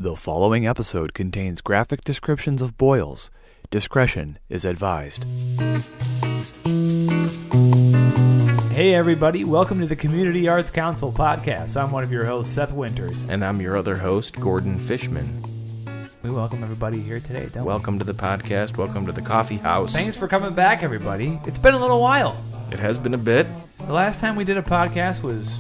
The following episode contains graphic descriptions of boils. Discretion is advised. Hey everybody, welcome to the Community Arts Council podcast. I'm one of your hosts, Seth Winters. And I'm your other host, Gordon Fishman. We welcome everybody here today, don't we? Welcome to the podcast. Welcome to the coffee house. Thanks for coming back, everybody. It's been a little while. It has been a bit. The last time we did a podcast was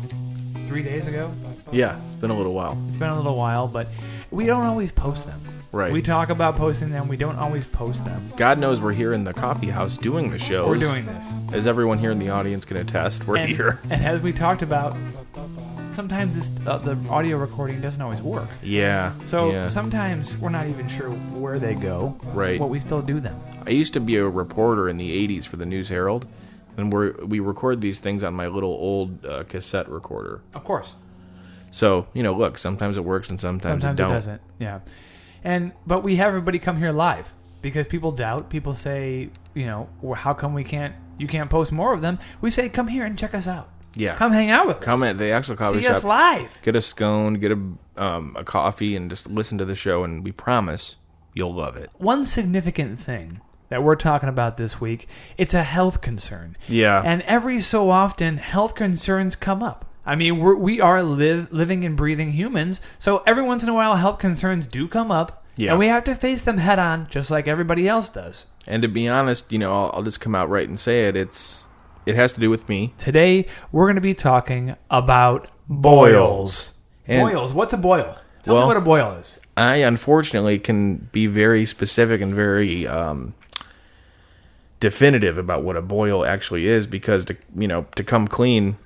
3 days ago. Yeah, it's been a little while. It's been a little while, but we don't always post them. Right. We talk about posting them. We don't always post them. God knows we're here in the coffee house doing the shows. We're doing this. As everyone here in the audience can attest, we're here. And as we talked about, sometimes the audio recording doesn't always work. Yeah. So sometimes we're not even sure where they go. Right. But we still do them. I used to be a reporter in the 80s for the News Herald, and we record these things on my little old cassette recorder. Of course. So, look, sometimes it works and sometimes it don't. It doesn't. Yeah. But we have everybody come here live because people doubt. People say, well, how come you can't post more of them? We say, come here and check us out. Yeah. Come hang out with us. Come at the actual coffee See shop. us live. Get a scone, get a coffee, and just listen to the show, and we promise you'll love it. One significant thing that we're talking about this week, it's a health concern. Yeah. And every so often, health concerns come up. I mean, we are living and breathing humans, so every once in a while, health concerns do come up, and we have to face them head on, just like everybody else does. And to be honest, I'll just come out right and say it. It has to do with me. Today, we're going to be talking about boils. Boils. What's a boil? Tell me what a boil is. I, unfortunately, can be very specific and very definitive about what a boil actually is because, to come clean,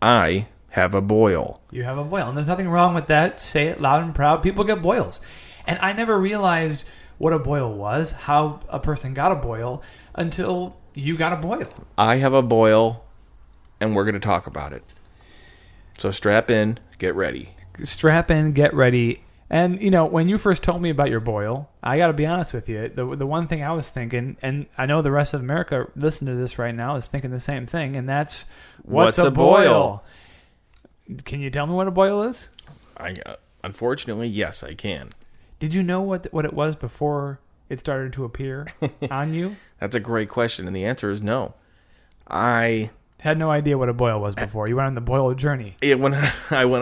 I have a boil. You have a boil, and there's nothing wrong with that. Say it loud and proud. People get boils. And I never realized what a boil was, how a person got a boil, until you got a boil. I have a boil, and we're going to talk about it. So strap in, get ready. Strap in, get ready. And, when you first told me about your boil, I got to be honest with you, the one thing I was thinking, and I know the rest of America listening to this right now is thinking the same thing, and that's, what's a boil? Can you tell me what a boil is? Unfortunately, yes, I can. Did you know what it was before it started to appear on you? That's a great question, and the answer is no. I had no idea what a boil was before. You went on the boil journey. I went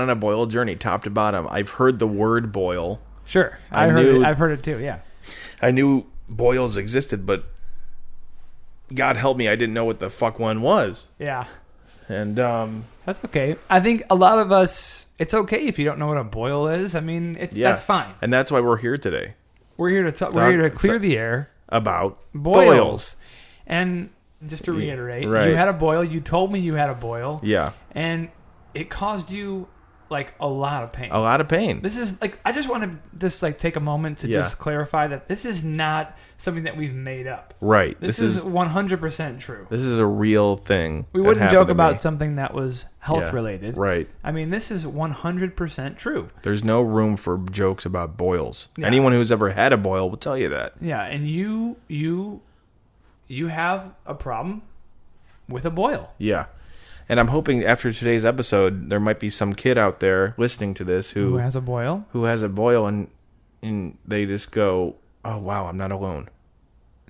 on a boil journey, top to bottom. I've heard the word boil. Sure, I've heard it too. Yeah, I knew boils existed, but God help me, I didn't know what the fuck one was. Yeah, and that's okay. I think a lot of us, it's okay if you don't know what a boil is. I mean, that's fine. And that's why we're here today. We're here to talk. We're here to clear the air about boils. And just to reiterate, right. You had a boil. You told me you had a boil. Yeah. And it caused you a lot of pain. A lot of pain. This is I just want to just take a moment to just clarify that this is not something that we've made up. Right. This is 100% true. This is a real thing. We wouldn't joke about something that was health related. Right. I mean, this is 100% true. There's no room for jokes about boils. Yeah. Anyone who's ever had a boil will tell you that. Yeah, and you have a problem with a boil. Yeah. And I'm hoping after today's episode, there might be some kid out there listening to this who has a boil. And they just go, oh, wow, I'm not alone.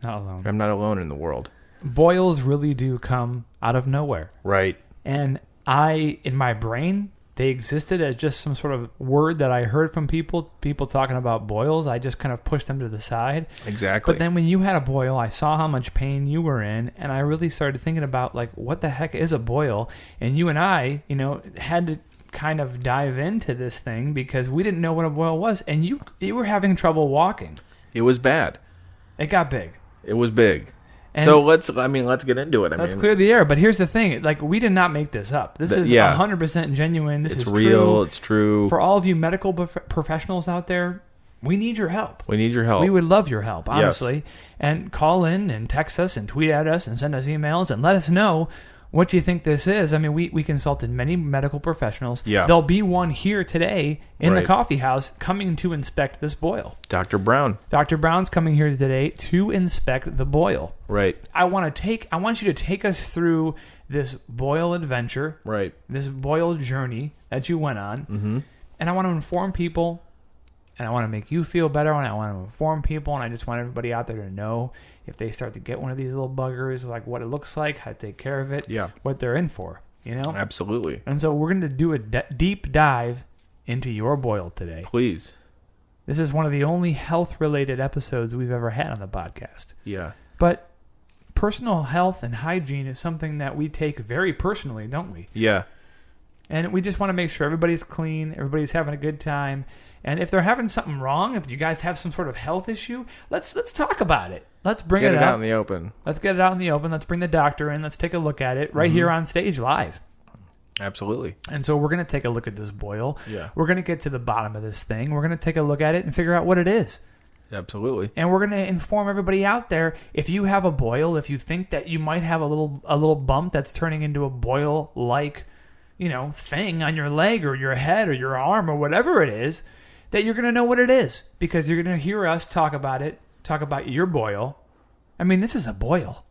Not alone. I'm not alone in the world. Boils really do come out of nowhere. Right. And in my brain, they existed as just some sort of word that I heard from people talking about boils. I just kind of pushed them to the side. Exactly. But then when you had a boil, I saw how much pain you were in, and I really started thinking about, what the heck is a boil? And you and I, had to kind of dive into this thing because we didn't know what a boil was, and you were having trouble walking. It was bad. It got big. It was big. And so let's get into it. Let's clear the air. But here's the thing: we did not make this up. This is 100% genuine. This is real. True. It's true. For all of you medical professionals out there, we need your help. We need your help. We would love your help, honestly. Yes. And call in and text us and tweet at us and send us emails and let us know what you think this is. I mean, we consulted many medical professionals. Yeah. There'll be one here today in the coffee house coming to inspect this boil. Dr. Brown. Dr. Brown's coming here today to inspect the boil. Right. I want you to take us through this boil adventure. Right. This boil journey that you went on. Mm-hmm. And I want to inform people and I want to make you feel better, and I want to inform people, and I just want everybody out there to know if they start to get one of these little buggers, like what it looks like, how to take care of it, Yeah. what they're in for, you know? Absolutely. And so we're going to do a deep dive into your boil today. Please. This is one of the only health-related episodes we've ever had on the podcast. Yeah. But personal health and hygiene is something that we take very personally, don't we? Yeah. And we just want to make sure everybody's clean, everybody's having a good time. And if they're having something wrong, if you guys have some sort of health issue, let's talk about it. Let's bring Get it it out up. in the open. Let's get it out in the open. Let's bring the doctor in. Let's take a look at it right here on stage live. Absolutely. And so we're going to take a look at this boil. Yeah. We're going to get to the bottom of this thing. We're going to take a look at it and figure out what it is. Absolutely. And we're going to inform everybody out there, if you have a boil, if you think that you might have a little bump that's turning into a boil-like, thing on your leg or your head or your arm or whatever it is, that you're going to know what it is, because you're going to hear us talk about it, talk about your boil. I mean, this is a boil.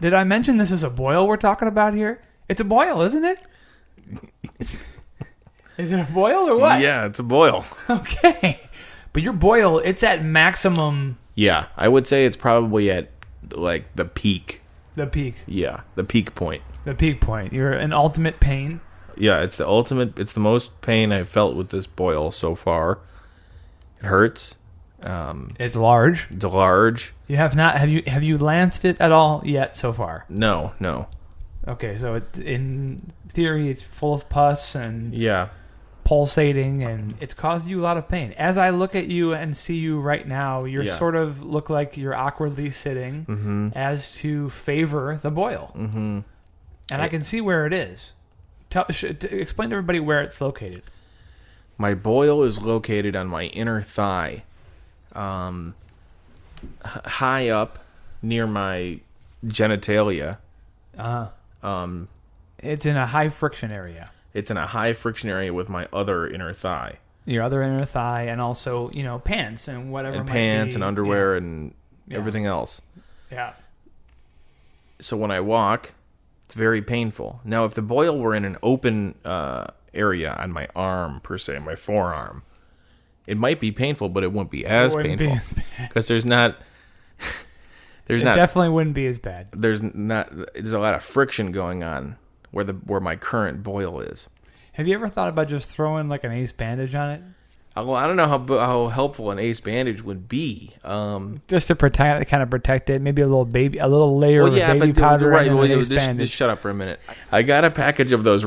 Did I mention this is a boil we're talking about here? It's a boil, isn't it? Is it a boil or what? Yeah, it's a boil. Okay. But your boil, it's at maximum, Yeah, I would say it's probably at like the peak. the peak. Yeah, the peak point. The peak point. You're in ultimate pain. Yeah, it's the ultimate. It's the most pain I've felt with this boil so far. It hurts. It's large. It's large. You have not have you lanced it at all yet so far? No. Okay, so in theory it's full of pus and Yeah. pulsating, and it's caused you a lot of pain. As I look at you and see you right now, you're Yeah. sort of look like you're awkwardly sitting as to favor the boil. Mm-hmm. And I can see where it is. Explain to everybody where it's located. My boil is located on my inner thigh, high up near my genitalia. It's in a high friction area. It's in a high friction area with my other inner thigh. Your other inner thigh, and also, pants and whatever. And might pants be. and underwear and everything else. Yeah. So when I walk, it's very painful. Now, if the boil were in an open area on my arm, per se, my forearm, it might be painful, but it wouldn't be as painful. Because there's not... It definitely wouldn't be as bad. There's a lot of friction going on where my current boil is. Have you ever thought about just throwing like an ace bandage on it? Well, I don't know how helpful an ace bandage would be. Just to protect it, maybe a little layer of baby powder and an ace bandage. Just shut up for a minute. I got a package of those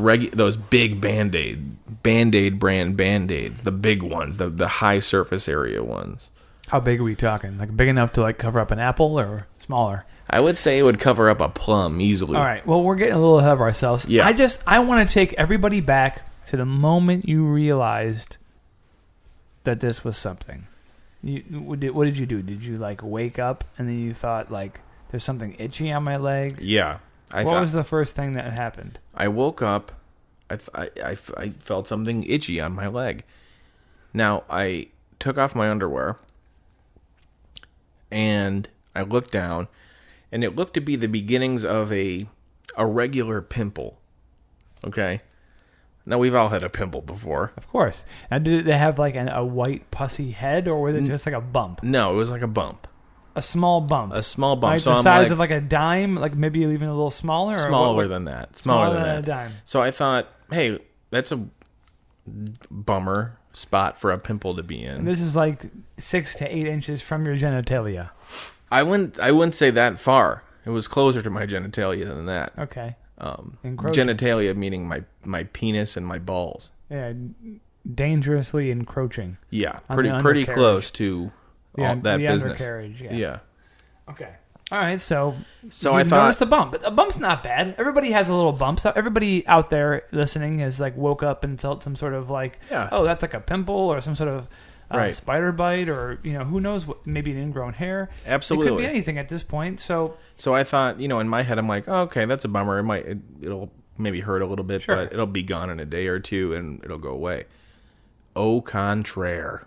big Band-Aid brand Band-Aids, the big ones, the high surface area ones. How big are we talking? Like big enough to like cover up an apple, or smaller? I would say it would cover up a plum easily. All right. Well, we're getting a little ahead of ourselves. Yeah. I want to take everybody back to the moment you realized that this was something. What did you do? Did you like wake up and then you thought like there's something itchy on my leg? Yeah. What was the first thing that happened? I woke up. I felt something itchy on my leg. Now, I took off my underwear and I looked down, and it looked to be the beginnings of a regular pimple. Okay? Now, we've all had a pimple before. Of course. Now, did it have like a white pussy head, or was it just like a bump? No, it was like a bump. A small bump. A small bump. Like so the I'm size like, of like a dime, like maybe even a little smaller? smaller than that. Smaller than that. a dime. So I thought, hey, that's a bummer spot for a pimple to be in. And this is like 6 to 8 inches from your genitalia. I wouldn't say that far. It was closer to my genitalia than that. Okay. Genitalia meaning my penis and my balls. Yeah, dangerously encroaching. Yeah, On pretty the pretty undercarriage. close to all that the business. Undercarriage, yeah. Yeah. Okay. All right, so So you I thought noticed a bump. But a bump's not bad. Everybody has a little bump. So everybody out there listening has like woke up and felt some sort of like, Yeah. oh, that's like a pimple or some sort of Right. spider bite, or who knows what, maybe an ingrown hair. It Absolutely. could be anything at this point. So I thought, in my head I'm like, oh, okay, that's a bummer. It'll maybe hurt a little bit, Sure. but it'll be gone in a day or two and it'll go away. Au contraire.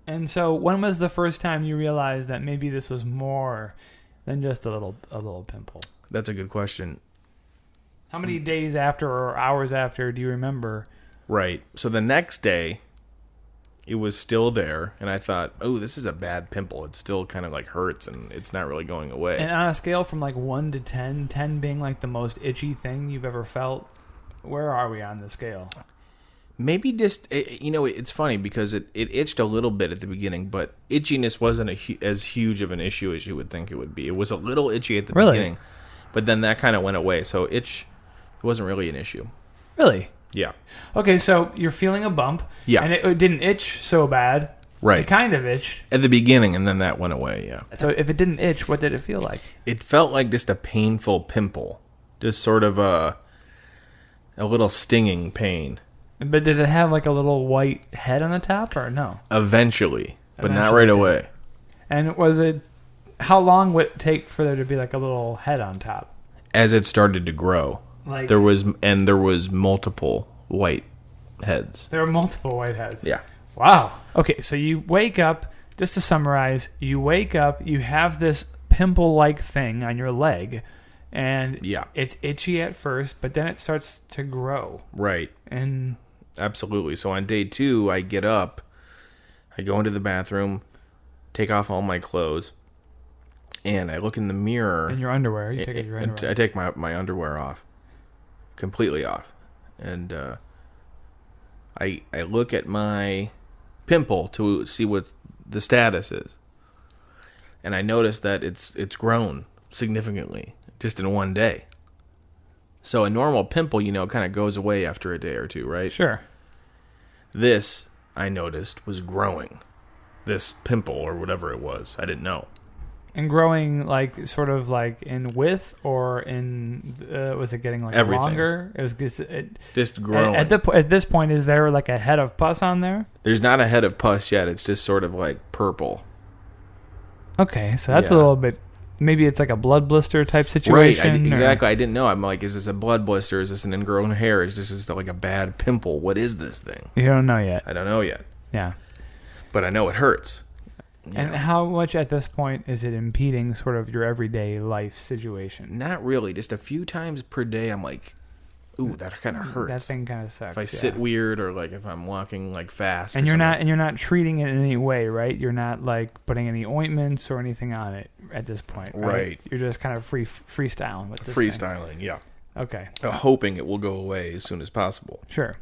And so, when was the first time you realized that maybe this was more than just a little pimple? That's a good question. How many days after or hours after do you remember? Right. So the next day, it was still there, and I thought, oh, this is a bad pimple. It still kind of like hurts, and it's not really going away. And on a scale from like 1 to 10, 10 being like the most itchy thing you've ever felt, where are we on the scale? Maybe just, it's funny because it itched a little bit at the beginning, but itchiness wasn't as huge of an issue as you would think it would be. It was a little itchy at the beginning, but then that kind of went away. So it wasn't really an issue. Really? Yeah. Okay, so you're feeling a bump. Yeah. And it didn't itch so bad. Right. It kind of itched. At the beginning, and then that went away, yeah. So if it didn't itch, what did it feel like? It felt like just a painful pimple. Just sort of a little stinging pain. But did it have like a little white head on the top or no? Eventually, but not Eventually right it did. away. And was it, how long would it take for there to be like a little head on top? As it started to grow, Like there was multiple white heads. there were multiple white heads. Yeah. Wow. Okay, so you wake up, just to summarize, you wake up, you have this pimple-like thing on your leg, and Yeah. it's itchy at first, but then it starts to grow. Right. And Absolutely. So on day 2, I get up, I go into the bathroom, take off all my clothes, and I look in the mirror. in your underwear, you take your underwear. I take my underwear off, completely off, and I look at my pimple to see what the status is, and I notice that it's grown significantly just in one day. So a normal pimple, kind of goes away after a day or two, right? Sure. This, I noticed, was growing. This pimple or whatever it was, I didn't know. And growing like sort of like in width or in was it getting like Everything. longer? It was Just growing. at this point. Is there like a head of pus on there? There's not a head of pus yet. It's just sort of like purple. Okay, so that's a Yeah. little bit. Maybe it's like a blood blister type Right, situation. or- exactly. I didn't know. I'm like, is this a blood blister? Is this an ingrown hair? Is this just like a bad pimple? What is this thing? You don't know yet. I don't know yet, Yeah. but I know it hurts. And how much at this point is it impeding sort of your everyday life situation? Not really. Just a few times per day, I'm like, ooh, that kind of hurts. That thing kind of sucks. if I yeah. sit weird or like if I'm walking like fast. And or you're something. not treating it in any way, right? You're not like putting any ointments or anything on it at this point, right? Right. You're just kind of freestyling with this thing. freestyling. Yeah, Okay, hoping it will go away as soon as possible. sure.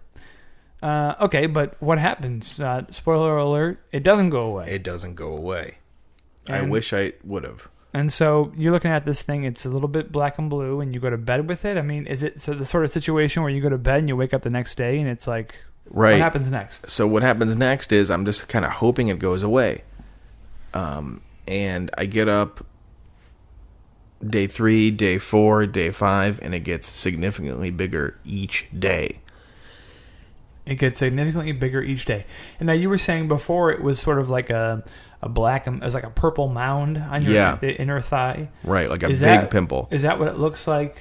Okay, but what happens? Spoiler alert: it doesn't go away. It doesn't go away. I And- wish I would have. And so you're looking at this thing, it's a little bit black and blue, and you go to bed with it. I mean, is it so the sort of situation where you go to bed and you wake up the next day and it's like, Right. what happens next? So what happens next is I'm just kind of hoping it goes away. And I get up day 3, day 4, day 5, and it gets significantly bigger each day. It gets significantly bigger each day. And now you were saying before it was sort of like a black, it was like a purple mound on your Yeah. the inner thigh. Right, like a Is big that- pimple. Is that what it looks like?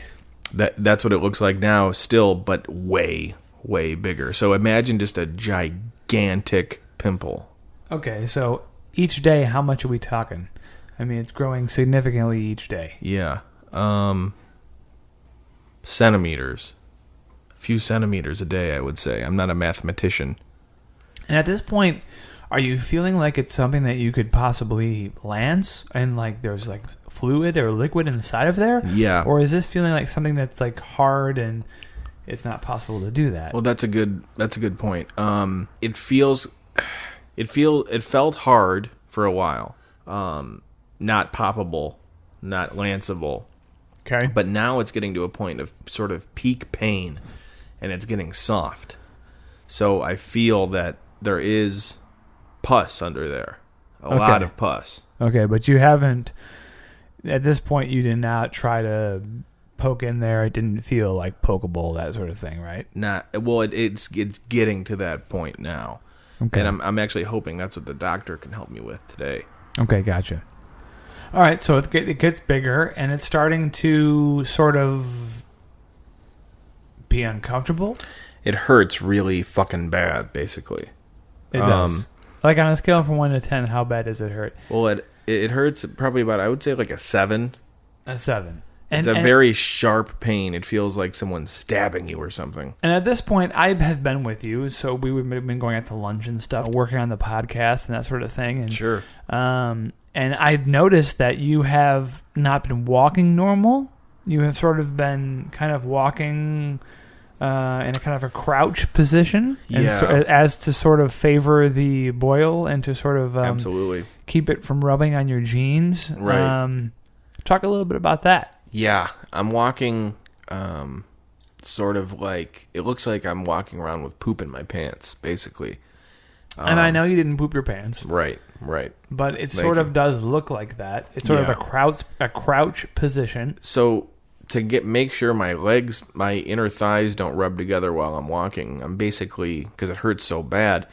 That's what it looks like now still, but way, way bigger. So imagine just a gigantic pimple. Okay, so each day, how much are we talking? I mean, it's growing significantly each day. Yeah. Centimeters. A few centimeters a day, I would say. I'm not a mathematician. And at this point, are you feeling like it's something that you could possibly lance and like there's like fluid or liquid inside of there? Yeah. Or is this feeling like something that's like hard and it's not possible to do that? Well, that's a good point. It felt hard for a while. Not poppable, not lanceable. Okay. But now it's getting to a point of sort of peak pain, and it's getting soft. So I feel that there is pus under there. A lot of pus. Okay, but you haven't, at this point, you did not try to poke in there. It didn't feel like pokeable, that sort of thing, right? It's getting to that point now. Okay. And I'm actually hoping that's what the doctor can help me with today. Okay, gotcha. All right, so it gets bigger, and it's starting to sort of be uncomfortable. It hurts really fucking bad, basically. It does. Like on a scale from 1 to 10, how bad does it hurt? Well, it hurts probably about, I would say, like a 7. A 7. It's a very sharp pain. It feels like someone's stabbing you or something. And at this point, I have been with you, so we've been going out to lunch and stuff, working on the podcast and that sort of thing. And, Sure. And I've noticed that you have not been walking normal. You have sort of been kind of walking in a kind of a crouch position, and as to sort of favor the boil and to sort of Absolutely keep it from rubbing on your jeans. Right. Talk a little bit about that. Yeah, I'm walking sort of like, it looks like I'm walking around with poop in my pants, basically. And I know you didn't poop your pants. Right. But it sort of does look like that. It's sort of a crouch position. So to make sure my legs, my inner thighs don't rub together while I'm walking, I'm basically, because it hurts so bad,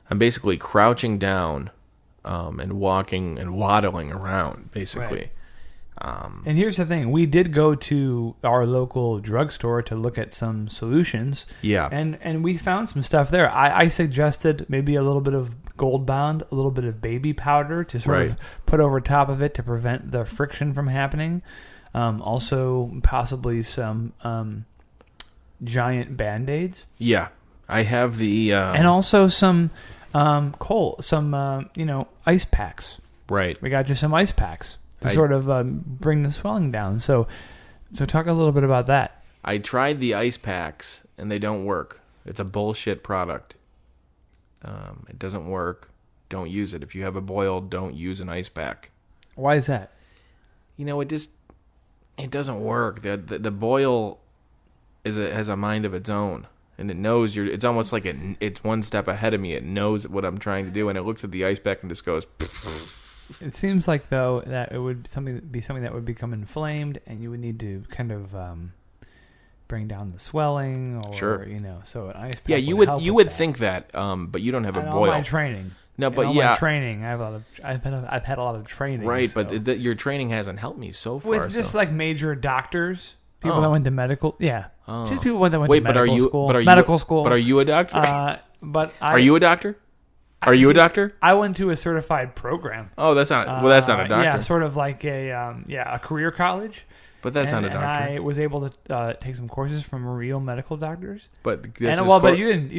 I'm basically crouching down and walking and waddling around, basically. Right. And here's the thing. We did go to our local drugstore to look at some solutions. Yeah. And we found some stuff there. I suggested maybe a little bit of Gold Bond, a little bit of baby powder to sort of put over top of it to prevent the friction from happening. Also, possibly some giant Band-Aids. Yeah. I have the... and also some ice packs. Right. We got you some ice packs to sort of bring the swelling down. So talk a little bit about that. I tried the ice packs, and they don't work. It's a bullshit product. It doesn't work. Don't use it. If you have a boil, don't use an ice pack. Why is that? It doesn't work. The boil has a mind of its own, and it knows it's almost like it's one step ahead of me. It knows what I'm trying to do, and it looks at the ice pack and just goes... It seems like, though, that it would be something that would become inflamed, and you would need to kind of bring down the swelling, or so an ice pack. Yeah, you would think that, but you don't have a boil. All my training. No, but my training. I've had a lot of training. Right, so. but your training hasn't helped me so far. With just like major doctors, people that went to medical. Yeah, just people that went to medical school. But are you a doctor? Are you a doctor? Are you a doctor? I went to a certified program. Oh, that's not. Well, that's not a doctor. Yeah, sort of like a career college. But that's not a doctor. And I was able to take some courses from real medical doctors. But but you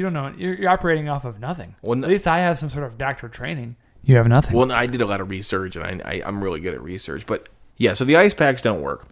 don't know. You're operating off of nothing. Well, at least I have some sort of doctor training. You have nothing. Well, I did a lot of research, and I'm really good at research. But yeah, so the ice packs don't work.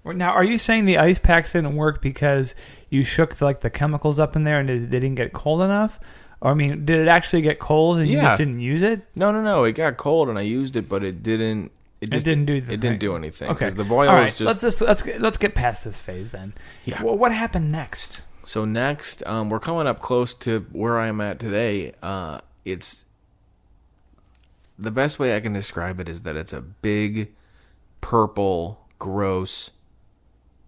Now, are you saying the ice packs didn't work because you shook the chemicals up in there and they didn't get cold enough? Or, I mean, did it actually get cold and you just didn't use it? No. It got cold and I used it, but it didn't. It didn't do anything. Okay. The boil is just. Let's get past this phase then. Yeah. Well, what happened next? So next, we're coming up close to where I am at today. It's the best way I can describe it is that it's a big, purple, gross,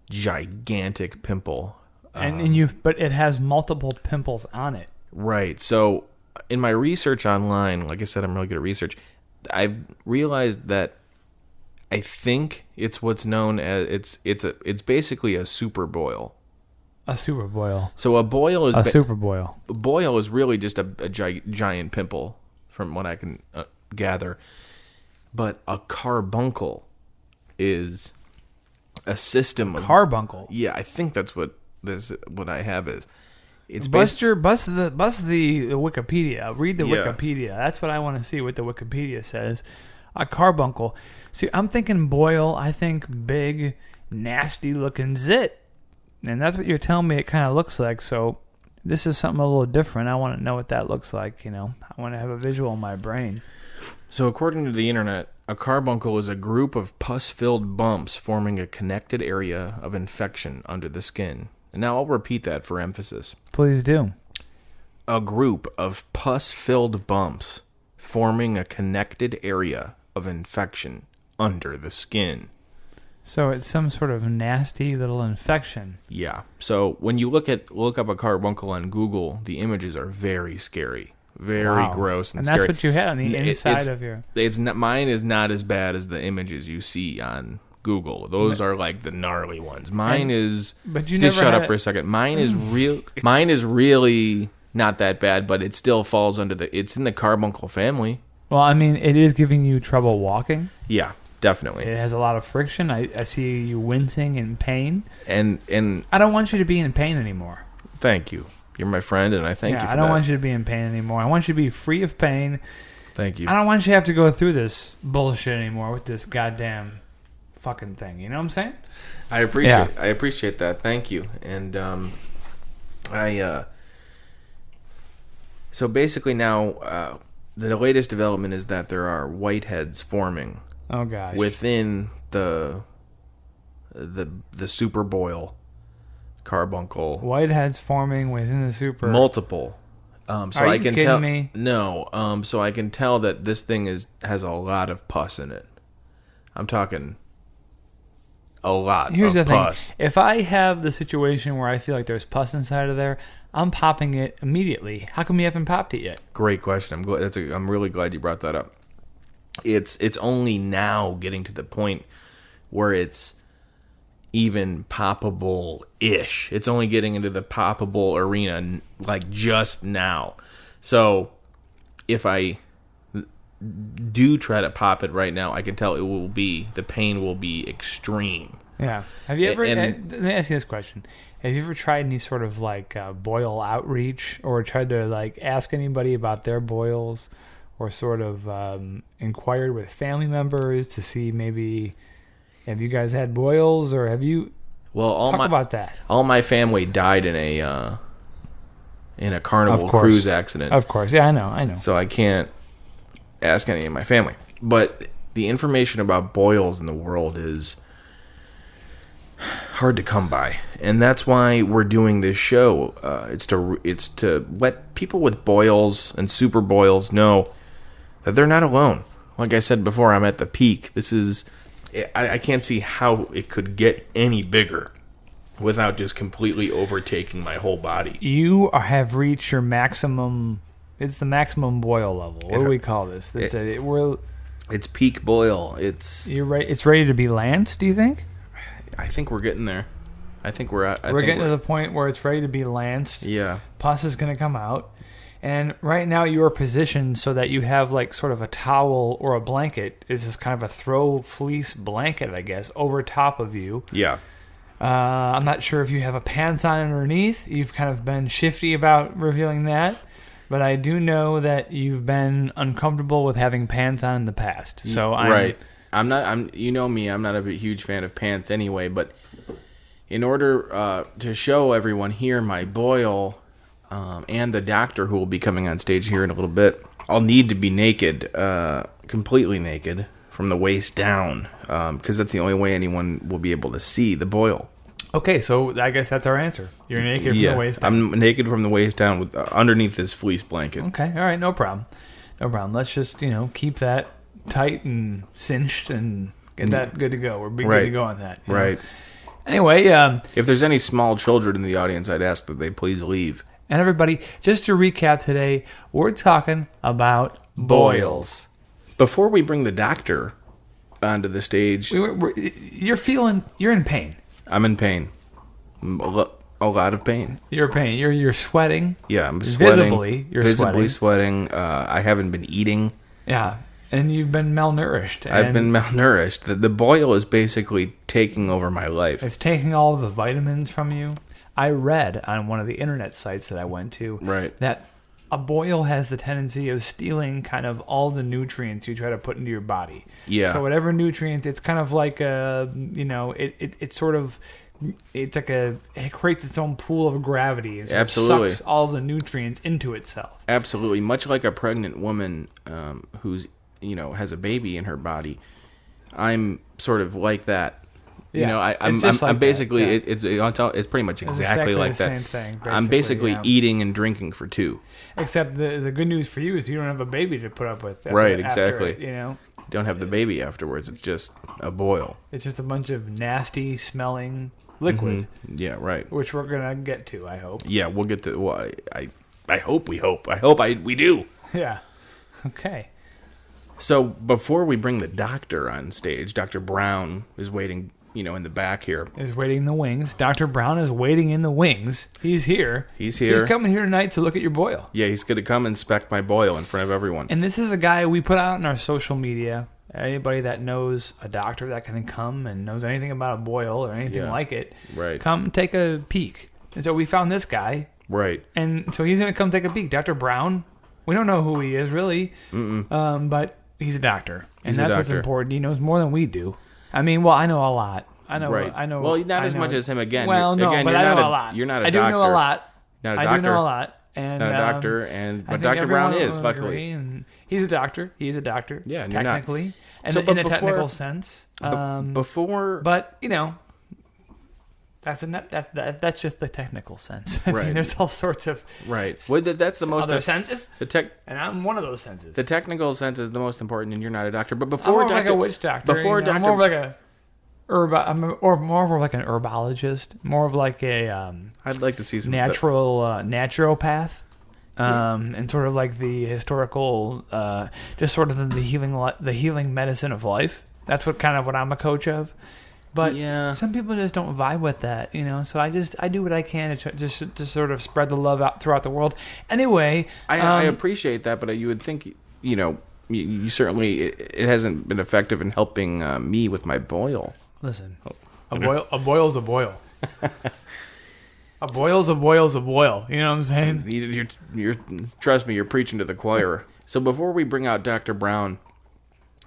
gigantic pimple. But it has multiple pimples on it. Right. So in my research online, like I said, I'm really good at research. I've realized that I think it's what's known as it's basically a super boil. A super boil. So a boil is super boil. A boil is really just a giant pimple, from what I can gather. But a carbuncle is a system of carbuncle. Yeah, I think that's what I have is. It's bust the Wikipedia. Read the Wikipedia. That's what I want to see. What the Wikipedia says. A carbuncle. See, I'm thinking boil. I think big, nasty looking zit, and that's what you're telling me. It kind of looks like. So this is something a little different. I want to know what that looks like. I want to have a visual in my brain. So according to the internet, a carbuncle is a group of pus-filled bumps forming a connected area of infection under the skin. And now I'll repeat that for emphasis. Please do. A group of pus-filled bumps forming a connected area of infection under the skin. So it's some sort of nasty little infection. Yeah. So when you look up a carbuncle on Google, the images are very scary. Very gross and scary. And that's what you had on the inside of your... Mine is not as bad as the images you see on Google. Those are like the gnarly ones. Mine is... But you just never shut up for a second. Mine is really not that bad, but it still falls under it's in the carbuncle family. Well, I mean, it is giving you trouble walking. Yeah, definitely. It has a lot of friction. I see you wincing in pain. And I don't want you to be in pain anymore. thank you. You're my friend, and I thank you for I don't that. want you to be in pain anymore. I want you to be free of pain. Thank you. I don't want you to have to go through this bullshit anymore with this goddamn fucking thing. You know what I'm saying? I appreciate that. Thank you. And so basically now the latest development is that there are whiteheads forming Oh gosh. within the superboil carbuncle. whiteheads forming within the super. Multiple. So Are I you can kidding tell. me? No. So I can tell that this thing has a lot of pus in it. I'm talking a lot Here's of the pus. thing. If I have the situation where I feel like there's pus inside of there, I'm popping it immediately. How come you haven't popped it yet? Great question. I'm really glad you brought that up. It's only now getting to the point where it's even poppable-ish. It's only getting into the poppable arena like just now. So if I do try to pop it right now, I can tell the pain will be extreme. Yeah. Have you ever? And- Let me ask you this question: have you ever tried any sort of like boil outreach, or tried to like ask anybody about their boils, or sort of inquired with family members to see maybe have you guys had boils, or have you Well, talk about that? all my family died in a Carnival Of course. cruise accident. Of course, yeah, I know. So I can't ask any of my family. But the information about boils in the world is hard to come by, and that's why we're doing this show. It's to let people with boils and super boils know that they're not alone. Like I said before, I'm at the peak. I can't see how it could get any bigger without just completely overtaking my whole body. You have reached your maximum. It's the maximum boil level. What do we call this? It's peak boil. You're right. It's ready to be lanced. Do you think? I think we're getting there. I think we're at. We're getting to the point where it's ready to be lanced. Yeah. Pus is going to come out. And right now you are positioned so that you have like sort of a towel or a blanket. It's just kind of a throw fleece blanket, I guess, over top of you. Yeah. I'm not sure if you have a pants on underneath. You've kind of been shifty about revealing that. But I do know that you've been uncomfortable with having pants on in the past. So You know me. I'm not a huge fan of pants anyway. But in order to show everyone here my boil and the doctor who will be coming on stage here in a little bit, I'll need to be naked, completely naked from the waist down, because that's the only way anyone will be able to see the boil. Okay, so I guess that's our answer. You're naked from the waist down. I'm naked from the waist down with underneath this fleece blanket. Okay, all right, no problem. No problem. Let's just, keep that tight and cinched and get that good to go. We're good to go on that. you know? Right. Anyway, If there's any small children in the audience, I'd ask that they please leave. and everybody, just to recap today, we're talking about boils. Before we bring the doctor onto the stage, You're in pain. I'm in pain. A lot of pain. You're in pain. You're sweating. Yeah, I'm sweating. Visibly, you're visibly sweating. I haven't been eating. Yeah, and you've been malnourished. I've been malnourished. The boil is basically taking over my life. It's taking all of the vitamins from you. I read on one of the internet sites that I went to that a boil has the tendency of stealing kind of all the nutrients you try to put into your body. Yeah. So whatever nutrients, it's kind of like it creates its own pool of gravity. And so Absolutely. It sucks all the nutrients into itself. Absolutely. Much like a pregnant woman who's, has a baby in her body, I'm sort of like that. Yeah, I'm basically that, yeah. it's pretty much exactly like the that. same thing. I'm basically eating and drinking for two. Except the good news for you is you don't have a baby to put up with. Exactly. After, Don't have the baby afterwards. It's just a boil. It's just a bunch of nasty smelling liquid, Yeah, right. which we're gonna get to. I hope. Yeah, we'll get to. Well, I hope we hope. I hope we do. Yeah. Okay. So before we bring the doctor on stage, Dr. Brown is waiting. In the back here. Is waiting in the wings. Dr. Brown is waiting in the wings. He's here. He's here. He's coming here tonight to look at your boil. Yeah, he's going to come inspect my boil in front of everyone. And this is a guy we put out on our social media Anybody that knows a doctor that can come and knows anything about a boil or anything Yeah. like it, Right. come take a peek. And so we found this guy, Right. and so he's going to come take a peek. Dr. Brown, we don't know who he is really, but he's a doctor. And He's a that's what's doctor. important. He knows more than we do. I mean, well, I know a lot. I know. Right. I know. Well, not I as know- much as him again. Well, no, Again, but you're I know not a lot. You're not a I doctor. do know a lot. Not a I doctor. do know a lot. And, Not a doctor, but I think Dr. Brown everyone is, will luckily. agree, and he's a doctor. He's a doctor. Yeah, and you're not. technically, and So, in but a before- technical sense. Before, But that's just the technical sense. I Right. mean, there's all sorts of right. Well, that's the most other senses, the and I'm one of those senses. the technical sense is the most important, and you're not a doctor. But I'm before more of doctor, like a witch doctor. before I'm doctor, more of like a or more of like an herbologist, more of like a I'd like to see some naturopath, and sort of like the historical, just sort of the healing medicine of life. That's what I'm a coach of. But Yeah. some people just don't vibe with that, So I do what I can to sort of spread the love out throughout the world. Anyway, I appreciate that, but you would think, you certainly it hasn't been effective in helping me with my boil. listen, a boil's a boil. A boil's a boil's a boil. You know what I'm saying? You're trust me, you're preaching to the choir. So before we bring out Dr. Brown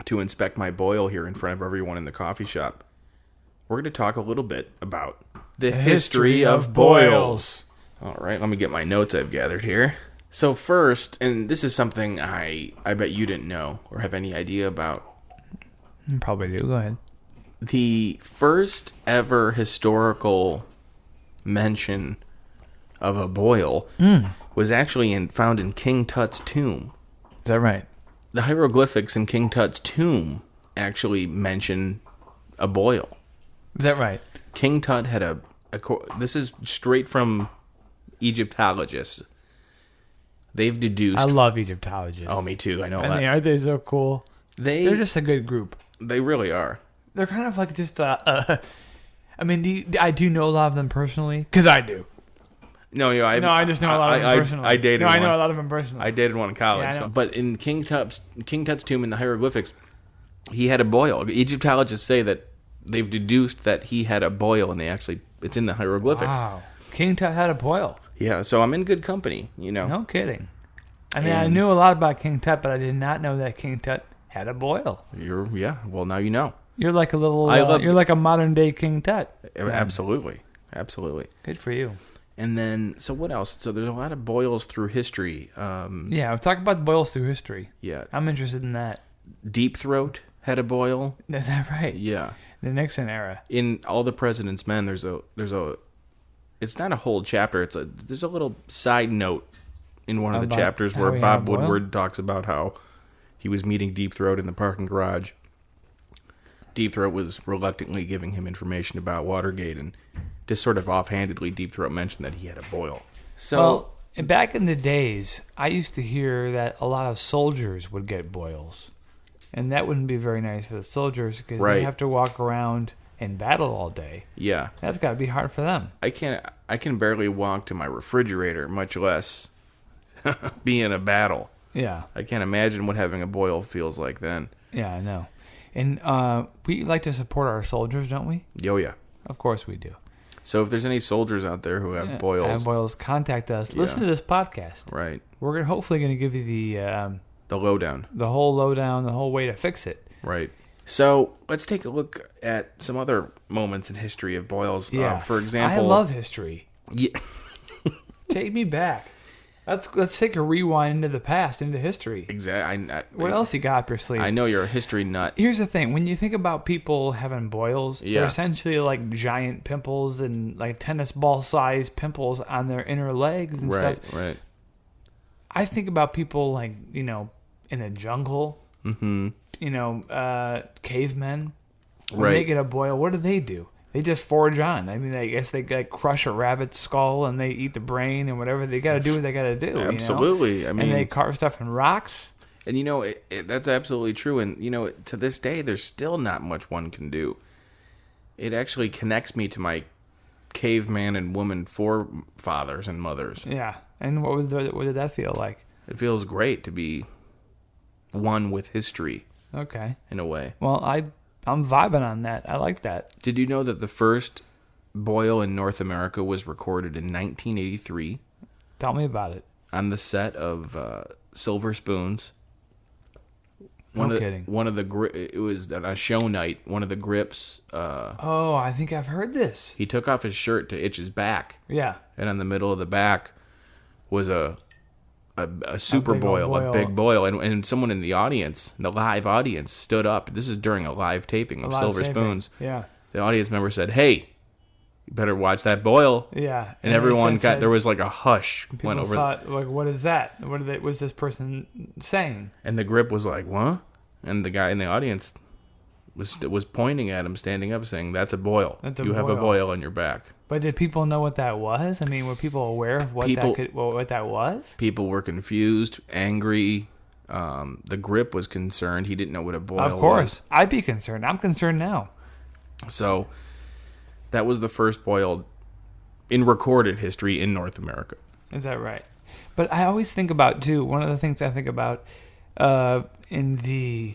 to inspect my boil here in front of everyone in the coffee shop, we're going to talk a little bit about the history of boils. All right, let me get my notes I've gathered here. So first, and this is something I bet you didn't know or have any idea about, Probably do. Go ahead. the first ever historical mention of a boil was actually found in King Tut's tomb. Is that right? The hieroglyphics in King Tut's tomb actually mention a boil. Is that right? King Tut had this is straight from Egyptologists. They've deduced. I love Egyptologists. Oh, me too. I know I that. mean, aren't they so cool? They're just a good group. They really are. They're kind of like just I mean, I do know a lot of them personally because I do. No, I just know a lot of them personally. I dated I one. know a lot of them personally. I dated one in college. Yeah, I know. But in King Tut's tomb in the hieroglyphics, he had a boil. Egyptologists say that they've deduced that he had a boil, and it's in the hieroglyphics. Wow. King Tut had a boil. Yeah, so I'm in good company, No kidding. I mean, I knew a lot about King Tut, but I did not know that King Tut had a boil. Well, now you know. You're like a little. You're like a modern day King Tut. Absolutely. Good for you. And then, so what else? So there's a lot of boils through history. Yeah, I'll talk about the boils through history. Yeah. I'm interested in that. Deep Throat had a boil. Is that right? Yeah. The Nixon era. In All the President's Men, there's a it's not a whole chapter. There's a little side note in one of the About chapters how where he had Bob a boil? Woodward talks about how he was meeting Deep Throat in the parking garage. Deep Throat was reluctantly giving him information about Watergate, and just sort of offhandedly, Deep Throat mentioned that he had a boil. So, Well, and back in the days, I used to hear that a lot of soldiers would get boils. And that wouldn't be very nice for the soldiers because Right. they have to walk around and battle all day. yeah, That's got to be hard for them. I can barely walk to my refrigerator, much less be in a battle. Yeah. I can't imagine what having a boil feels like then. Yeah, I know. And we like to support our soldiers, don't we? Oh, yeah. Of course we do. So if there's any soldiers out there who have boils, Have boils, contact us. Listen to this podcast. right, We're hopefully going to give you the lowdown, the whole lowdown, the whole way to fix it. right. So let's take a look at some other moments in history of boils. Yeah. For example, I love history. Yeah, Take me back. Let's take a rewind into the past, into history. exactly. What else you got up your sleeve? I know you're a history nut. Here's the thing: when you think about people having boils, Yeah. they're essentially like giant pimples and like tennis ball size pimples on their inner legs and Right, stuff. right. I think about people like in the jungle, Mm-hmm. cavemen. When Right. they get a boil, what do? They just forge on. I mean, I guess they like crush a rabbit's skull and they eat the brain and whatever. They got to do what they got to do. Absolutely. I mean, and they carve stuff in rocks. and that's absolutely true. And to this day, there's still not much one can do. It actually connects me to my caveman and woman forefathers and mothers. Yeah. And what did that feel like? It feels great to be one with history. Okay. in a way. Well, I'm vibing on that. I like that. Did you know that the first boil in North America was recorded in 1983 Tell me about it. on the set of Silver Spoons? Kidding. It was on a show night. One of the grips, Oh, I think I've heard this. he took off his shirt to itch his back, Yeah. and on the middle of the back was a super big old boil, a boil. big boil, and someone in the audience, the live audience, stood up. This is during a live taping of Live Silver taping. Spoons. Yeah. The audience member said, "Hey, you better watch that boil." Yeah. And everyone it said- there was like a hush People went over, thought, like, what is that? Was this person saying? and the grip was like, "What?" And the guy in the audience was pointing at him, standing up, saying, "That's a boil. That's a You have a boil." boil on your back." But did people know what that was? I mean, were people aware of what what that was? People were confused, angry. The grip was concerned. He didn't know what a boil was. Of course. I'd be concerned. I'm concerned now. So that was the first boil in recorded history in North America. Is that right? But I always think about, too, one of the things I think about in the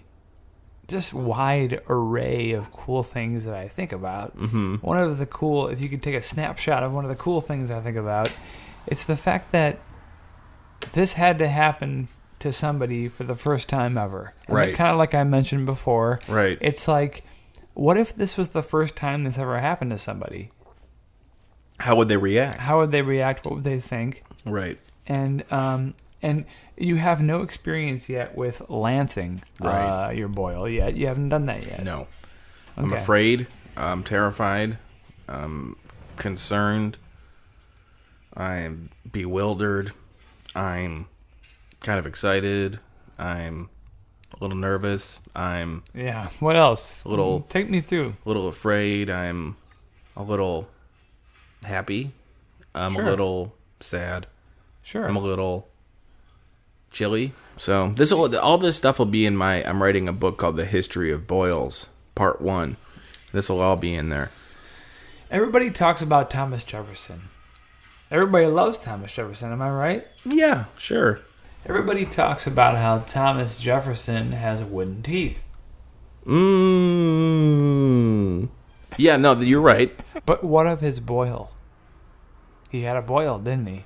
just wide array of cool things that I think about, one of the cool, if you could take a snapshot of one of the cool things I think about, it's the fact that this had to happen to somebody for the first time ever. And Right. Kind of like I mentioned before. Right. It's like, what if this was the first time this ever happened to somebody? How would they react? How would they react? What would they think? Right. And you have no experience yet with lancing Right. your boil yet. You haven't done that yet. No. I'm Okay. afraid. I'm terrified. I'm concerned. I'm bewildered. I'm kind of excited. I'm a little nervous. I'm Yeah. What else? A little- Take me through. a little afraid. I'm a little happy. I'm Sure. a little sad. Sure. I'm a little chilly. So all this stuff will be in I'm writing a book called The History of Boils, Part 1. This will all be in there. Everybody talks about Thomas Jefferson. Everybody loves Thomas Jefferson. Am I right? Yeah, sure. Everybody talks about how Thomas Jefferson has wooden teeth. Yeah, no, you're right. But what of his boil? He had a boil, didn't he?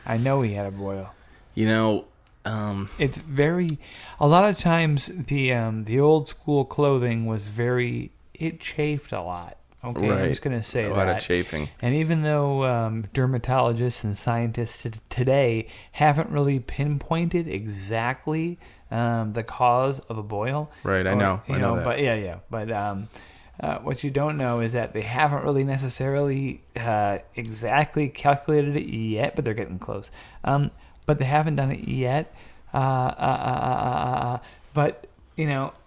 I know he had a boil. You know, It's very. A lot of times, the old school clothing was very. It chafed a lot. Okay, I'm Right. just gonna say a that. lot of chafing. And even though dermatologists and scientists today haven't really pinpointed exactly the cause of a boil, Right, I know that. But yeah. But what you don't know is that they haven't really necessarily exactly calculated it yet, but they're getting close. But they haven't done it yet. But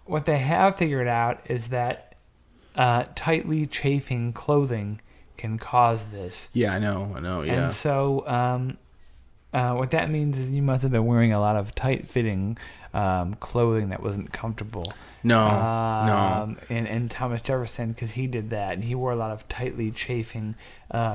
what they have figured out is that tightly chafing clothing can cause this. Yeah, I know, yeah. And so what that means is you must have been wearing a lot of tight-fitting clothing that wasn't comfortable. No. And Thomas Jefferson, because he did that, and he wore a lot of tightly chafing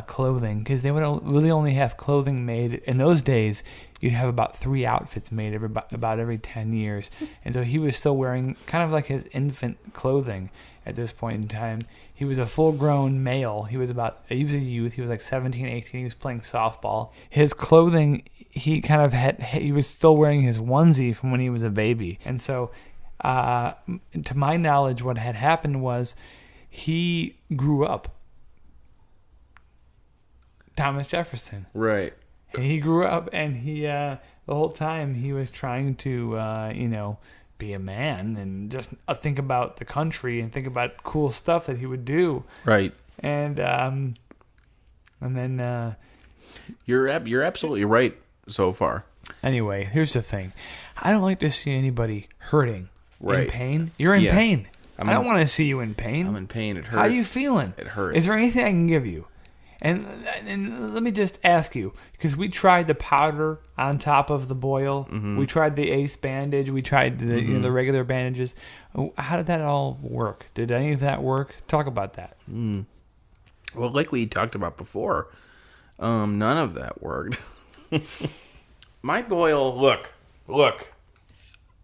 clothing, because they would really only have clothing made in those days. You'd have about 3 outfits made about every 10 years, and so he was still wearing kind of like his infant clothing at this point in time. He was a full-grown male. He was a youth. He was like 17, 18. He was playing softball. His clothing, he was still wearing his onesie from when he was a baby. And so, to my knowledge, what had happened was he grew up. Thomas Jefferson. Right. And he grew up, and he the whole time he was trying to be a man and just think about the country and think about cool stuff that he would do. Right. And then You're absolutely right so far. anyway, here's the thing: I don't like to see anybody hurting, in Right. pain. You're in Yeah. pain. I'm I don't in- want to see you in pain. I'm in pain. It hurts. How are you feeling? It hurts. Is there anything I can give you? And let me just ask you, because we tried the powder on top of the boil. Mm-hmm. We tried the Ace bandage. We tried the the regular bandages. How did that all work? Did any of that work? Talk about that. Well, like we talked about before, none of that worked. My boil, look.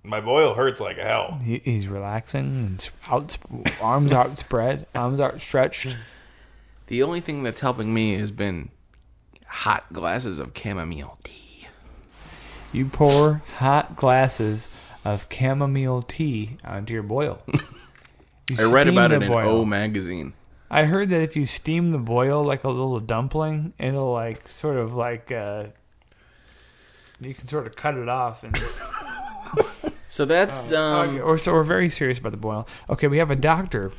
My boil hurts like hell. He's relaxing and arms outspread, arms outstretched. The only thing that's helping me has been hot glasses of chamomile tea. You pour hot glasses of chamomile tea onto your boil. I read steam about the it in boil. O Magazine. I heard that if you steam the boil like a little dumpling, it'll like sort of like you can sort of cut it off and. So that's Okay, so we're very serious about the boil. Okay, we have a doctor.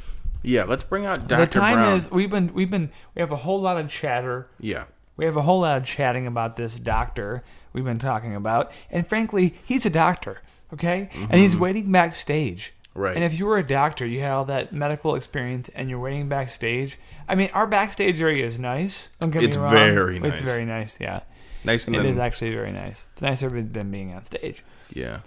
yeah. Let's bring out Dr. The time Brown. is we have a whole lot of chatter. Yeah. We have a whole lot of chatting about this doctor we've been talking about, and frankly, he's a doctor. Okay, and he's waiting backstage. Right. And if you were a doctor, you had all that medical experience, and you're waiting backstage. I mean, our backstage area is nice. Don't get It's me wrong. very nice. It's very nice. Yeah, Nice and it then, is actually very nice. It's nicer than being on stage. yeah.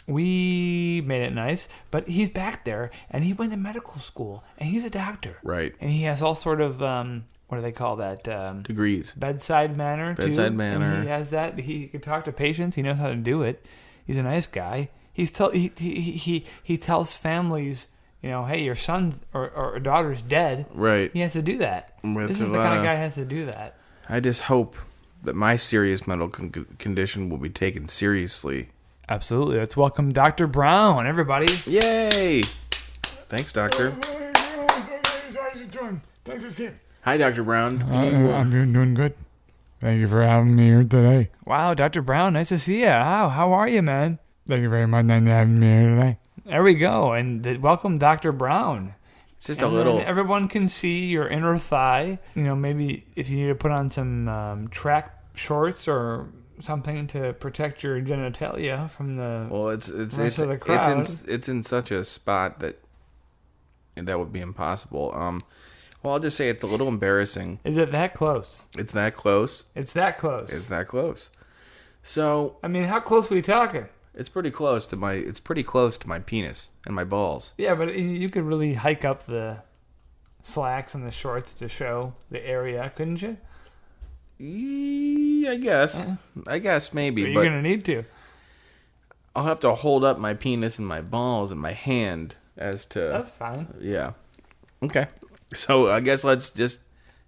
We made it nice, but he's back there, and he went to medical school, and he's a doctor. Right. And he has all sort of what do they call that? Degrees. Bedside manner. Bedside too. manner. And he has that. He can talk to patients. He knows how to do it. He's a nice guy. He tells families, you know, hey, your son or daughter's dead. Right. He has to do that. With This is a the kind lot of of- guy who has to do that. I just hope that my serious medical condition will be taken seriously. Absolutely. Let's welcome Dr. Brown, everybody. Yay! Thanks, doctor. Thanks to see you. Hi, Dr. Brown. I'm doing good. Thank you for having me here today. Wow, Dr. Brown, nice to see you. How are you, man? Thank you very much for having me here today. There we go. And welcome, Dr. Brown. Just And a little. then everyone can see your inner thigh. You know, maybe if you need to put on some track shorts or something to protect your genitalia from the. Well, it's rest of the crowd. it's in such a spot that would be impossible. Well, I'll just say it's a little embarrassing. Is it that close? It's that close. It's that close. It's that close. So I mean, how close are we talking? it's pretty close to my. It's pretty close to my penis and my balls. Yeah, but you could really hike up the slacks and the shorts to show the area, couldn't you? I guess. I guess maybe, But but you're gonna need to. I'll have to hold up my penis and my balls in my hand as to. That's fine. Yeah. Okay. So I guess let's just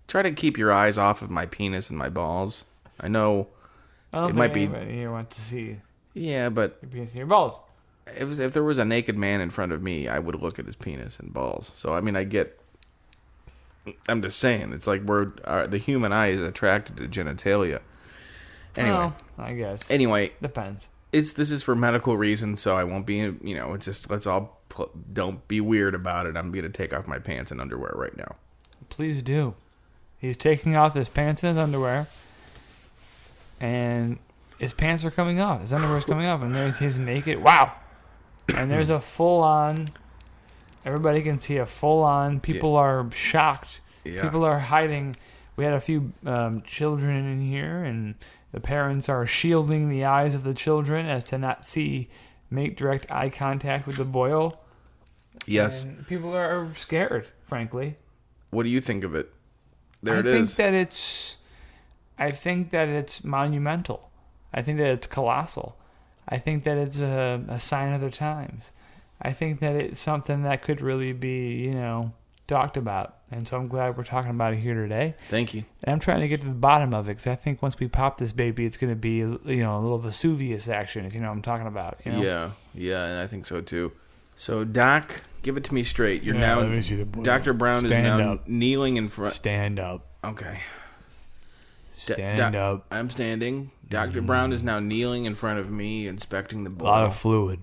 try to keep your eyes off of my penis and my balls. I know. I don't It think might be- anybody here wants to see Yeah, but your penis and your balls. if there was a naked man in front of me, I would look at his penis and balls. So I mean, I'm just saying, it's like the human eye is attracted to genitalia. Anyway, Well, I guess. Depends. this is for medical reasons, so I won't be. It's just don't be weird about it. I'm gonna take off my pants and underwear right now. Please do. He's taking off his pants and his underwear. And his pants are coming off. His underwear's coming off. And there's his naked. Wow. And there's a full on. Everybody can see a full on. People are shocked. Yeah. People are hiding. We had a few children in here. And the parents are shielding the eyes of the children as to not make direct eye contact with the boil. Yes. And people are scared, frankly. What do you think of it? There I it think is. I think that it's monumental. I think that it's colossal. I think that it's a sign of the times. I think that it's something that could really be, talked about. And so I'm glad we're talking about it here today. Thank you. And I'm trying to get to the bottom of it because I think once we pop this baby, it's going to be, a little Vesuvius action, if you know what I'm talking about. Yeah, and I think so too. So, Doc, give it to me straight. You're Yeah, now. let me see the boil. Dr. Brown is Stand now up. kneeling in front. Stand up. Okay. Stand up. I'm standing. Dr. Brown is now kneeling in front of me, inspecting the A bowl. lot of fluid.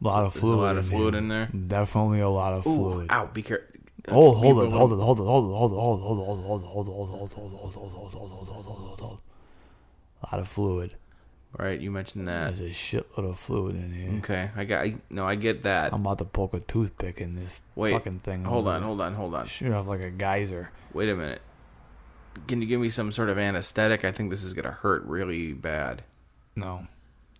A lot of There's fluid. a lot of fluid in there. Definitely a lot of Ooh, fluid. ow, be careful. Oh, hold it. A lot of fluid. All right, you mentioned that. There's a shitload of fluid in here. Okay, I get that. I'm about to poke a toothpick in this Wait, fucking thing. hold on. Shoot off like a geyser. Wait a minute. Can you give me some sort of anesthetic? I think this is gonna hurt really bad. No.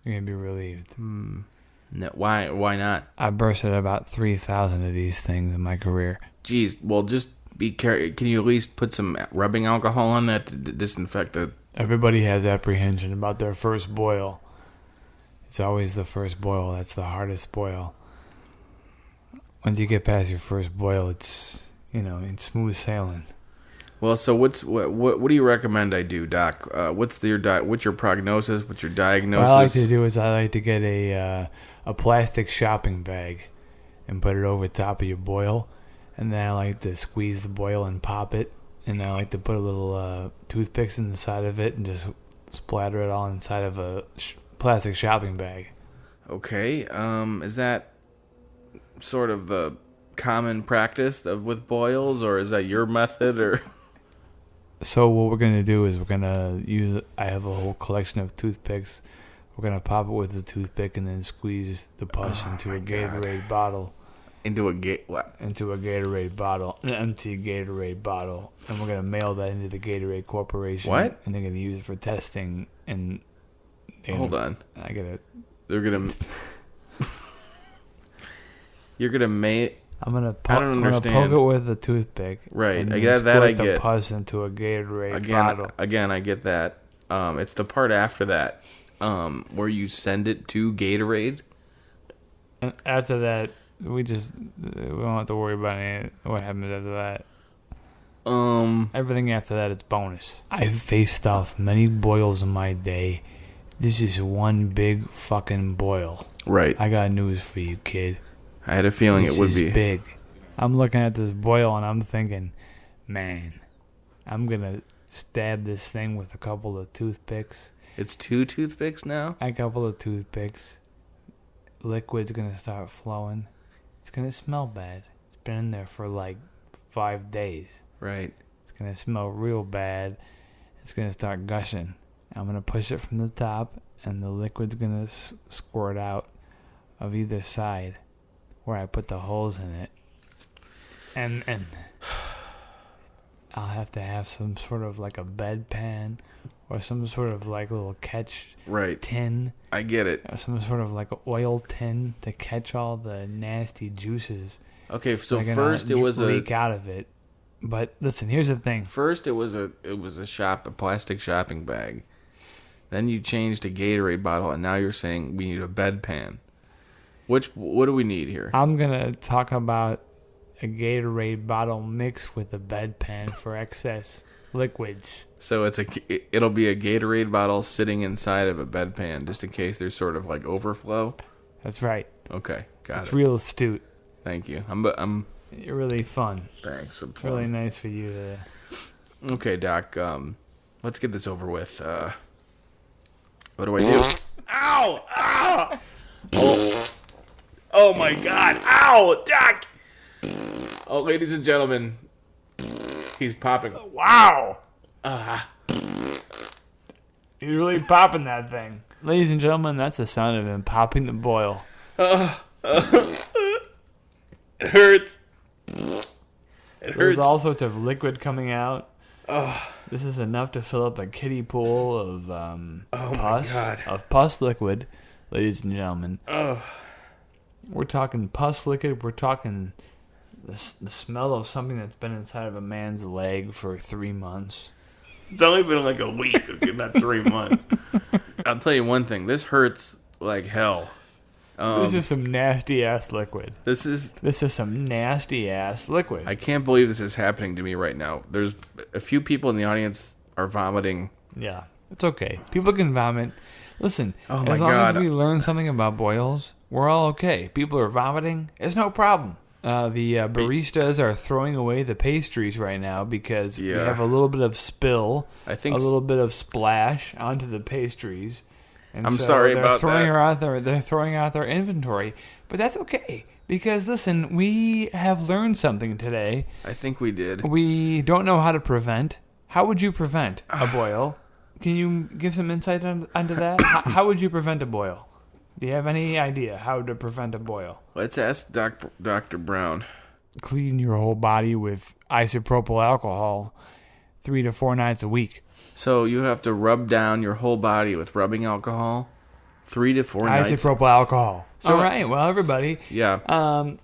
You're going to be relieved. No, why not? I bursted about 3,000 of these things in my career. Jeez, well, just be careful. Can you at least put some rubbing alcohol on that to disinfect the... Everybody has apprehension about their first boil. It's always the first boil. That's the hardest boil. Once you get past your first boil, it's it's smooth sailing. Well, so what do you recommend I do, Doc? What's your prognosis? What's your diagnosis? What I like to do is I like to get a plastic shopping bag and put it over top of your boil, and then I like to squeeze the boil and pop it, and I like to put a little toothpicks in the side of it and just splatter it all inside of a plastic shopping bag. Okay. Is that sort of the common practice with boils, or is that your method, or? So what we're going to do is I have a whole collection of toothpicks. We're going to pop it with the toothpick and then squeeze the pus into a Gatorade bottle. Into a what? Into a Gatorade bottle, an empty Gatorade bottle. And we're going to mail that into the Gatorade Corporation. What? And they're going to use it for testing. And hold on. They're going to... You're going to make... I'm gonna understand. poke it with a toothpick. Right, and I then get that. I squirt get the pus into a Gatorade bottle. Again, I get that. It's the part after that, where you send it to Gatorade. And after that, we don't have to worry about what happens after that. Everything after that is bonus. I've faced off many boils in my day. This is one big fucking boil. Right. I got news for you, kid. I had a feeling This it would is be big. I'm looking at this boil and I'm thinking, man, I'm gonna stab this thing with a couple of toothpicks. It's 2 toothpicks now? A couple of toothpicks. Liquid's gonna start flowing. It's gonna smell bad. It's been in there for like 5 days. Right. It's gonna smell real bad. It's gonna start gushing. I'm gonna push it from the top, and the liquid's gonna squirt out of either side where I put the holes in it. And I'll have to have some sort of like a bedpan or some sort of like little catch tin. I get it. Or some sort of like an oil tin to catch all the nasty juices. Okay, so that first it was leak out of it. But listen, here's the thing. First it was a plastic shopping bag. Then you changed to Gatorade bottle, and now you're saying we need a bedpan. What do we need here? I'm gonna talk about a Gatorade bottle mixed with a bedpan for excess liquids. So it'll be a Gatorade bottle sitting inside of a bedpan, just in case there's sort of like overflow. That's right. Okay, got it. It's real astute. Thank you. You're really fun. Thanks. It's really nice for you to. Okay, Doc. Let's get this over with. What do I do? Ow! Ow! Oh my God! Ow, Doc! Oh, ladies and gentlemen, he's popping. Wow! He's really popping that thing. Ladies and gentlemen, that's the sound of him popping the boil. It hurts. It There's hurts. all sorts of liquid coming out. This is enough to fill up a kiddie pool of pus. My God. Of pus liquid, ladies and gentlemen. We're talking pus liquid. We're talking the smell of something that's been inside of a man's leg for 3 months. It's only been like a week, not 3 months. I'll tell you one thing. This hurts like hell. This is some nasty ass liquid. This is some nasty ass liquid. I can't believe this is happening to me right now. There's a few people in the audience are vomiting. Yeah, it's okay. People can vomit. Listen, Oh my as long God. as we learn something about boils, we're all okay. People are vomiting. It's no problem. The baristas are throwing away the pastries right now because we Yeah. have a little bit of spill, I think a little bit of splash onto the pastries. And I'm so sorry they're about throwing that. They're throwing out their inventory, but that's okay because listen, we have learned something today. I think we did. We don't know how to prevent. How would you prevent a boil? Can you give some insight onto that? How would you prevent a boil? Do you have any idea how to prevent a boil? Let's ask Dr. Brown. Clean your whole body with isopropyl alcohol 3 to 4 nights a week. So you have to rub down your whole body with rubbing alcohol 3 to 4 nights. Isopropyl alcohol. So- All right. Well, everybody, Yeah.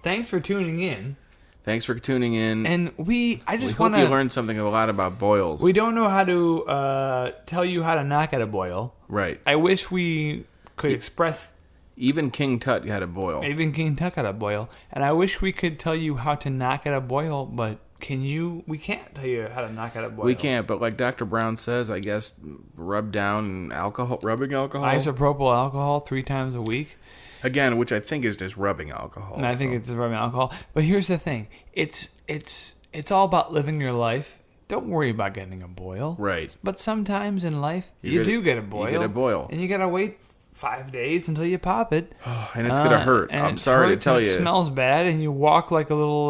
thanks for tuning in. Thanks for tuning in. And I we just hope want you to. learned something a lot about boils. We don't know how to tell you how to knock at a boil. Right. I wish we could express Even King Tut had a boil. Even King Tut had a boil. And I wish we could tell you how to knock out a boil, but can you? We can't tell you how to knock out a boil. We can't, but like Dr. Brown says, I guess rubbing alcohol. Isopropyl alcohol 3 times a week. Again, which I think is just rubbing alcohol. And I think it's rubbing alcohol. But here's the thing. It's all about living your life. Don't worry about getting a boil. Right. But sometimes in life, you do get a boil. You get a boil. And you got to wait 5 days until you pop it. And it's going to hurt. And I'm it sorry to hurts tell and you. It smells bad, and you walk like a little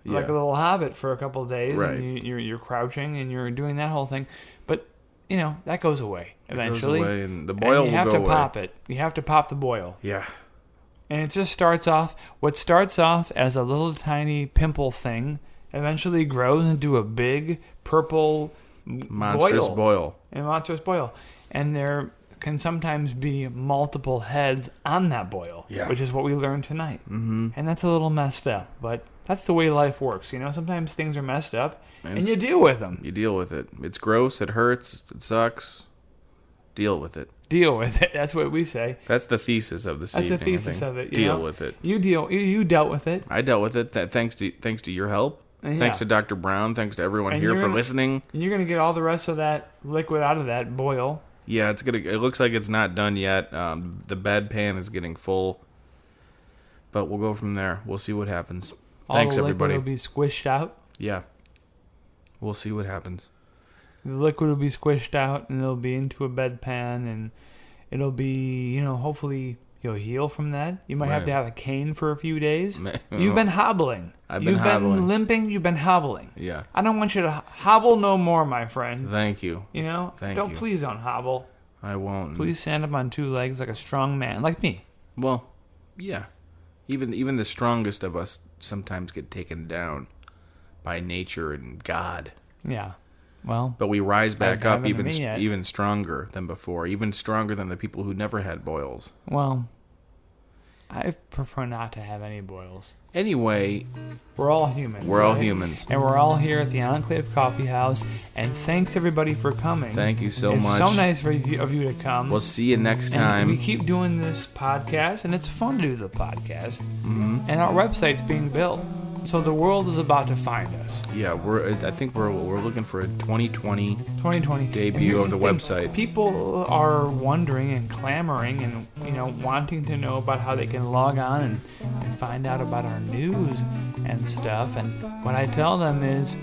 like Yeah. a little hobbit for a couple of days. Right. And you're crouching, and you're doing that whole thing. But, that goes away eventually. It goes away, and the boil and you will have go to away. pop it. You have to pop the boil. Yeah. And it just starts off as a little tiny pimple thing eventually grows into a big purple Monstrous boil. A monstrous boil. And there can sometimes be multiple heads on that boil, Yeah. which is what we learned tonight. Mm-hmm. And that's a little messed up, but that's the way life works. Sometimes things are messed up, and you deal with them. You deal with it. It's gross. It hurts. It sucks. Deal with it. Deal with it. That's what we say. That's the thesis of this That's evening. the thesis I think. of it. Deal with it. You dealt with it. I dealt with it. Thanks to your help. Yeah. Thanks to Dr. Brown. Thanks to everyone And here you're for gonna- listening. And you're going to get all the rest of that liquid out of that boil. Yeah, it looks like it's not done yet. The bedpan is getting full, but we'll go from there. We'll see what happens. Thanks, the everybody. liquid will be squished out. Yeah, we'll see what happens. The liquid will be squished out, and it'll be into a bedpan, and it'll be, hopefully you'll heal from that. You might have Right. to have a cane for a few days. You've been hobbling. I've been You've hobbling. been limping. You've been hobbling. Yeah. I don't want you to hobble no more, my friend. Thank you. Thank you. Please don't hobble. I won't. Please stand up on 2 legs like a strong man, like me. Well, yeah. Even the strongest of us sometimes get taken down by nature and God. Yeah. Well, But we rise back Hasn't up happened to me yet. even stronger than before, even stronger than the people who never had boils. I prefer not to have any boils. Anyway, We're all humans. we're all right? humans. And we're all here at the Enclave Coffee House. And thanks everybody for coming. Thank you so it's much. so nice of you to come. We'll see you next And we time. keep doing this podcast, and it's fun to do the podcast. Mm-hmm. And our website's being built, so the world is about to find us. Yeah, I think we're looking for a 2020 2020 debut And here's of the thing, website. People are wondering and clamoring and wanting to know about how they can log on and find out about our news and stuff. And what I tell them is,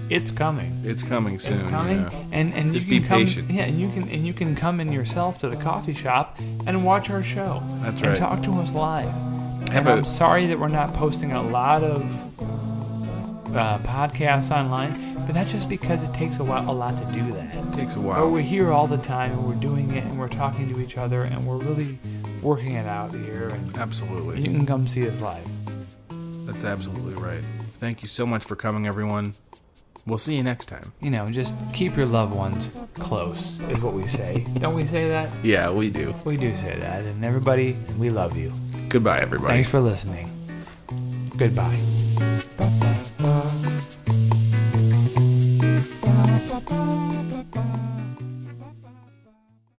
it's coming. It's coming soon. It's coming, yeah. and Just you can be come, patient. Yeah, and you can come in yourself to the coffee shop and watch our show. That's and right. talk to us live. Have And a- I'm sorry that we're not posting a lot of podcasts online, but that's just because it takes a lot to do that. It takes a But while. we're here all the time, and we're doing it, and we're talking to each other, and we're really working it out here. And Absolutely. you can come see us live. That's absolutely right. Thank you so much for coming, everyone. We'll see you next time. Just keep your loved ones close, is what we say. Don't we say that? Yeah, we do. We do say that. And everybody, we love you. Goodbye, everybody. Thanks for listening. Goodbye.